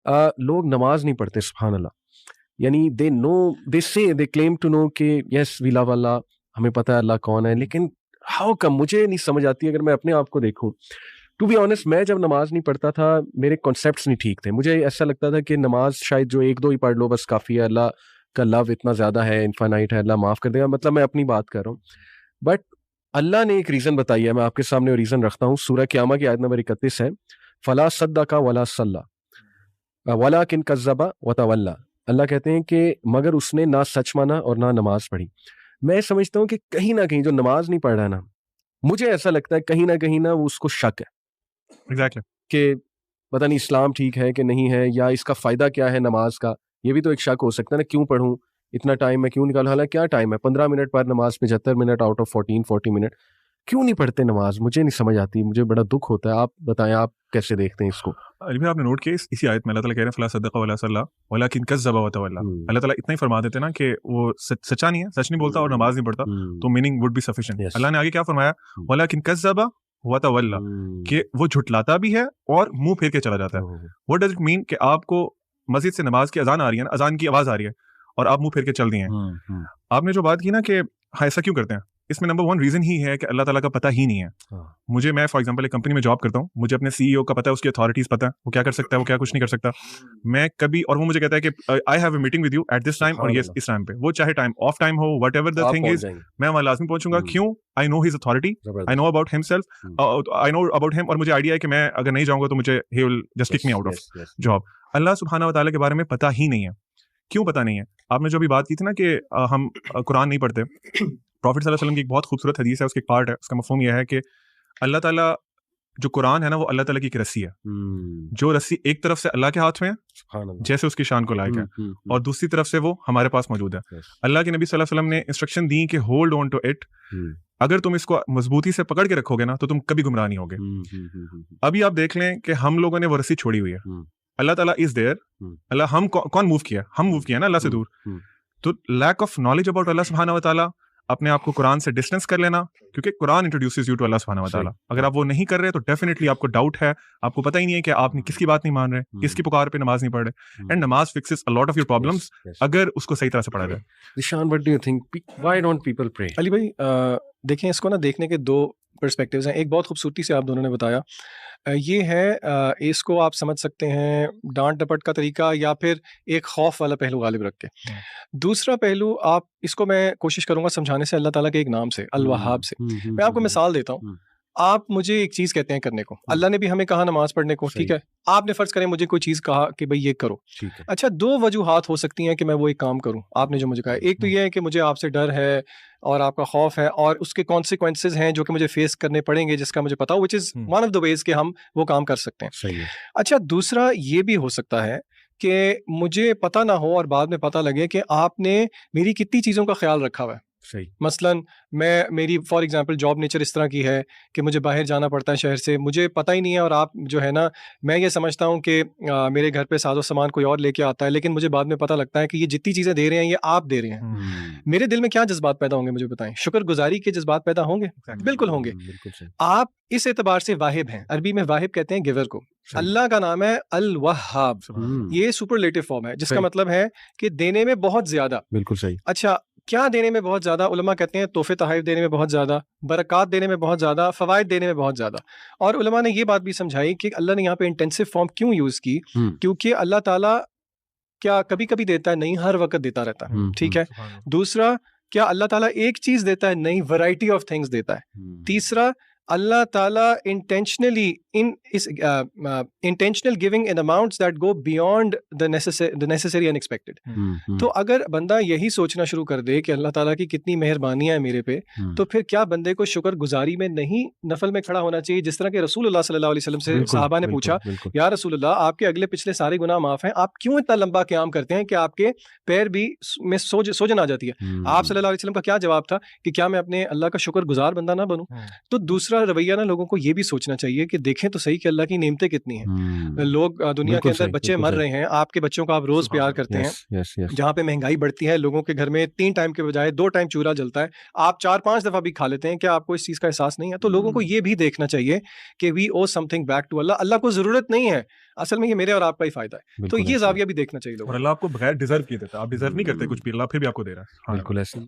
لوگ نماز نہیں پڑھتے. سبحان اللہ. یعنی دے کلیم ٹو نو کہ یس وی لو اللہ, ہمیں پتہ ہے اللہ کون ہے, لیکن ہاؤ کم, مجھے نہیں سمجھ آتی. اگر میں اپنے آپ کو دیکھوں, ٹو بی آنیسٹ, میں جب نماز نہیں پڑھتا تھا میرے کانسیپٹس نہیں ٹھیک تھے. مجھے ایسا لگتا تھا کہ نماز شاید جو 1-2 ہی پڑھ لو بس کافی ہے, اللہ کا لو اتنا زیادہ ہے, انفائنائٹ ہے, اللہ معاف کر دے گا. مطلب میں اپنی بات کر رہا ہوں, بٹ اللہ نے ایک ریزن بتائی ہے, میں آپ کے سامنے وہ ریزن رکھتا ہوں. سورہ قیامہ کی آیت نمبر 31 ہے, فلا صدق ولا صلی ولکن کذب وتولی. اللہ کہتے ہیں کہ مگر اس نے نہ سچ مانا اور نہ نماز پڑھی. میں سمجھتا ہوں کہ کہیں نہ کہیں جو نماز نہیں پڑھ رہا ہے نا, مجھے ایسا لگتا ہے کہیں نہ وہ اس کو شک ہے ایگزیکٹلی کہ پتہ نہیں اسلام ٹھیک ہے کہ نہیں ہے, یا اس کا فائدہ کیا ہے نماز کا. یہ بھی تو ایک شک ہو سکتا ہے نا, کیوں پڑھوں اتنا ٹائم میں کیوں نکالوں, حالانکہ کیا ٹائم ہے 15 منٹ پر نماز, 75 منٹ آؤٹ آف 40 منٹ, کیوں نہیں پڑھتے نماز؟ مجھے نہیں سمجھ آتی, مجھے بڑا دکھ ہوتا ہے. آپ بتائیں, آپ کیسے دیکھتے ہیں اس کو؟ علی بھائی آپ نے نوٹ کیا اسی آیت میں اللہ تعالیٰ کہہ رہے ہیں فلا صدق ولا صلی ولکن کذب وتولی. اللہ تعالیٰ اتنا ہی فرما دیتے نا کہ وہ سچا نہیں ہے, سچ نہیں بولتا اور نماز نہیں پڑھتا, تو میننگ وڈ بی سفیشینٹ. اللہ نے آگے کیا فرمایا, ولکن کذب وتولی, کہ وہ جھٹلاتا بھی ہے اور منہ پھیر کے چلا جاتا ہے. واٹ ڈز اٹ مین کہ آپ کو مسجد سے نماز کی اذان آ رہی ہے نا, اذان کی آواز آ رہی ہے اور آپ منہ پھیر کے چل دیے ہیں. آپ نے جو بات کی نا کہ ایسا کیوں کرتے ہیں, اس میں نمبر 1 ریزن ہی ہے کہ اللہ تعالیٰ کا پتہ ہی نہیں ہے. میں فار ایگزامپل ایک کمپنی میں جاب کرتا ہوں, مجھے اپنے سی ای او کا پتہ ہے, اس کی اتھارٹیز پتہ ہے, وہ کیا کر سکتا ہے, وہ کیا کچھ نہیں کر سکتا. میں کبھی, اور وہ مجھے کہتا ہے کہ I have a meeting with you at this time, اور یس اس ٹائم پہ, وہ چاہے ٹائم آف ٹائم ہو, whatever the thing is, میں وہاں لازمی پہنچوں گا. کیوں؟ I know his authority, I know about himself, I know about him, اور مجھے آئیڈیا ہے کہ میں اگر نہیں جاؤں گا تو مجھے he will just kick me out of job. اللہ سبحانہ و تعالیٰ کے بارے میں پتہ ہی نہیں ہے. کیوں پتہ نہیں ہے؟ آپ نے جو بھی بات کی تھی نا کہ ہم قرآن نہیں پڑھتے, پروفٹ صلی اللہ علیہ وسلم کی ایک بہت خوبصورت حدیث ہے, اس کے ایک پارٹ ہے, اس کا مفہوم یہ ہے کہ اللہ تعالیٰ جو قرآن ہے نا, وہ اللہ تعالیٰ کی ایک رسی ہے, جو رسی ایک طرف سے اللہ کے ہاتھ میں ہے جیسے اس کی شان کو لائق ہے, اور دوسری طرف سے وہ ہمارے پاس موجود ہے. اللہ کے نبی صلی اللہ علیہ وسلم نے انسٹرکشن دی کہ ہولڈ آن ٹو اٹ, اگر تم اس کو مضبوطی سے پکڑ کے رکھو گے نا تو تم کبھی گمراہ نہیں ہوگے. ابھی آپ دیکھ لیں کہ ہم لوگوں نے وہ رسی چھوڑی ہوئی ہے. اللہ تعالیٰ از دیئر, اللہ ہم کون موو کیا, ہم موو کیا نا اللہ سے دور. تو لیک آف نالج اباؤٹ اللہ سبحانہ و تعالیٰ, اپنے آپ کو قرآن سے ڈسٹینس کر لینا, کیونکہ قرآن انٹروڈیوسز یو ٹو اللہ سبحانہ و تعالیٰ. اگر آپ وہ نہیں کر رہے تو ڈیفینیٹلی آپ کو ڈاؤٹ ہے, آپ کو پتہ ہی نہیں ہے کہ آپ نے کس کی بات نہیں مان رہے, کس کی پکار پہ نماز نہیں پڑھ رہے. اینڈ نماز fixes a lot of your problems اگر اس کو صحیح طرح سے پڑھا جائے. Zeeshan, what do you think? Why don't people pray? علی بھائی دیکھیں, اس کو نا دیکھنے کے 2 پرسپیکٹیوز ہیں. ایک بہت خوبصورتی سے آپ دونوں نے بتایا, یہ ہے اس کو آپ سمجھ سکتے ہیں ڈانٹ ڈپٹ کا طریقہ یا پھر ایک خوف والا پہلو غالب رکھ کے. دوسرا پہلو آپ اس کو میں کوشش کروں گا سمجھانے سے اللہ تعالیٰ کے ایک نام سے, الوہاب سے. میں آپ کو مثال دیتا ہوں. آپ مجھے ایک چیز کہتے ہیں کرنے کو, اللہ نے بھی ہمیں کہا نماز پڑھنے کو, ٹھیک ہے. آپ نے فرض کریں مجھے کوئی چیز کہا کہ بھائی یہ کرو, اچھا 2 وجوہات ہو سکتی ہیں کہ میں وہ ایک کام کروں. آپ نے جو مجھے کہا, ایک تو یہ ہے کہ مجھے آپ سے ڈر ہے اور آپ کا خوف ہے, اور اس کے کانسیکوینسز ہیں جو کہ مجھے فیس کرنے پڑیں گے, جس کا مجھے پتا ہو, وچ از ون آف دا ویز کہ ہم وہ کام کر سکتے ہیں. اچھا دوسرا یہ بھی ہو سکتا ہے کہ مجھے پتہ نہ ہو اور بعد میں پتہ لگے کہ آپ نے میری کتنی چیزوں کا خیال رکھا ہوا ہے. مثلاً میری فار ایگزامپل جاب نیچر اس طرح کی ہے کہ مجھے باہر جانا پڑتا ہے شہر سے, مجھے پتہ ہی نہیں ہے, اور آپ جو ہے نا, میں یہ سمجھتا ہوں کہ میرے گھر پہ ساز و سامان کوئی اور لے کے آتا ہے, لیکن مجھے بعد میں پتہ لگتا ہے کہ یہ جتنی چیزیں دے رہے ہیں یہ آپ دے رہے ہیں. میرے دل میں کیا جذبات پیدا ہوں گے مجھے بتائیں؟ شکر گزاری کے جذبات پیدا ہوں گے, بالکل ہوں گے. آپ اس اعتبار سے واہب ہیں, عربی میں واہب کہتے ہیں گیور کو. اللہ کا نام ہے الوہاب, یہ سپرلیٹو فارم ہے جس کا مطلب ہے کہ دینے میں بہت زیادہ. بالکل صحیح. اچھا کیا دینے میں بہت زیادہ؟ علماء کہتے ہیں تحفے تحائف دینے میں بہت زیادہ, برکات دینے میں بہت زیادہ, فوائد دینے میں بہت زیادہ. اور علماء نے یہ بات بھی سمجھائی کہ اللہ نے یہاں پہ انٹینسو فارم کیوں یوز کی, کیونکہ اللہ تعالیٰ کیا کبھی کبھی دیتا ہے, نہیں ہر وقت دیتا رہتا ہے, ٹھیک ہے. دوسرا, کیا اللہ تعالیٰ ایک چیز دیتا ہے, نہیں ورائٹی آف تھنگس دیتا ہے. تیسرا, اللہ تعالیٰ intentionally intentional giving in amounts that go beyond the necessary in expected. تو اگر بندہ یہی سوچنا شروع کر دے کہ اللہ تعالیٰ کی کتنی مہربانیاں ہیں میرے پہ, تو پھر کیا بندے کو شکر گزاری میں نہیں نفل میں کھڑا ہونا چاہیے؟ جس طرح کہ رسول اللہ صلی اللہ علیہ وسلم سے صحابہ نے پوچھا, یا رسول اللہ آپ کے اگلے پچھلے سارے گناہ معاف ہیں, آپ کیوں اتنا لمبا قیام کرتے ہیں کہ آپ کے پیر بھی میں سوجن آ جاتی ہے؟ آپ صلی اللہ علیہ وسلم کا کیا جواب تھا کہ کیا میں اپنے اللہ کا شکر گزار بندہ نہ بنوں؟ تو دوسرا دوسرا رویہ نا لوگوں کو یہ بھی سوچنا چاہیے کہ دیکھیں تو صحیح کہ اللہ کی نعمتیں کتنی ہیں. لوگ دنیا کے اندر بچے مر رہے ہیں, آپ کے بچوں کو آپ روز پیار کرتے ہیں, جہاں پہ مہنگائی بڑھتی ہے, لوگوں کے گھر میں 3 ٹائم کے بجائے 2 ٹائم چولہا جلتا ہے, آپ 4-5 دفعہ بھی کھا لیتے ہیں, کیا آپ کو اس چیز کا احساس نہیں ہے؟ تو لوگوں کو یہ بھی دیکھنا چاہیے کہ وی او سم تھنگ بیک ٹو اللہ. اللہ کو ضرورت نہیں ہے, اصل میں یہ میرے اور آپ کا ہی فائدہ ہے. تو یہ زاویہ بھی دیکھنا چاہیے لوگوں کو. اور اللہ آپ کو بغیر ڈیزرو کیے دیتا ہے, آپ ڈیزرو نہیں کرتے کچھ بھی, اللہ پھر بھی آپ کو دے رہا ہے. بالکل ایسے.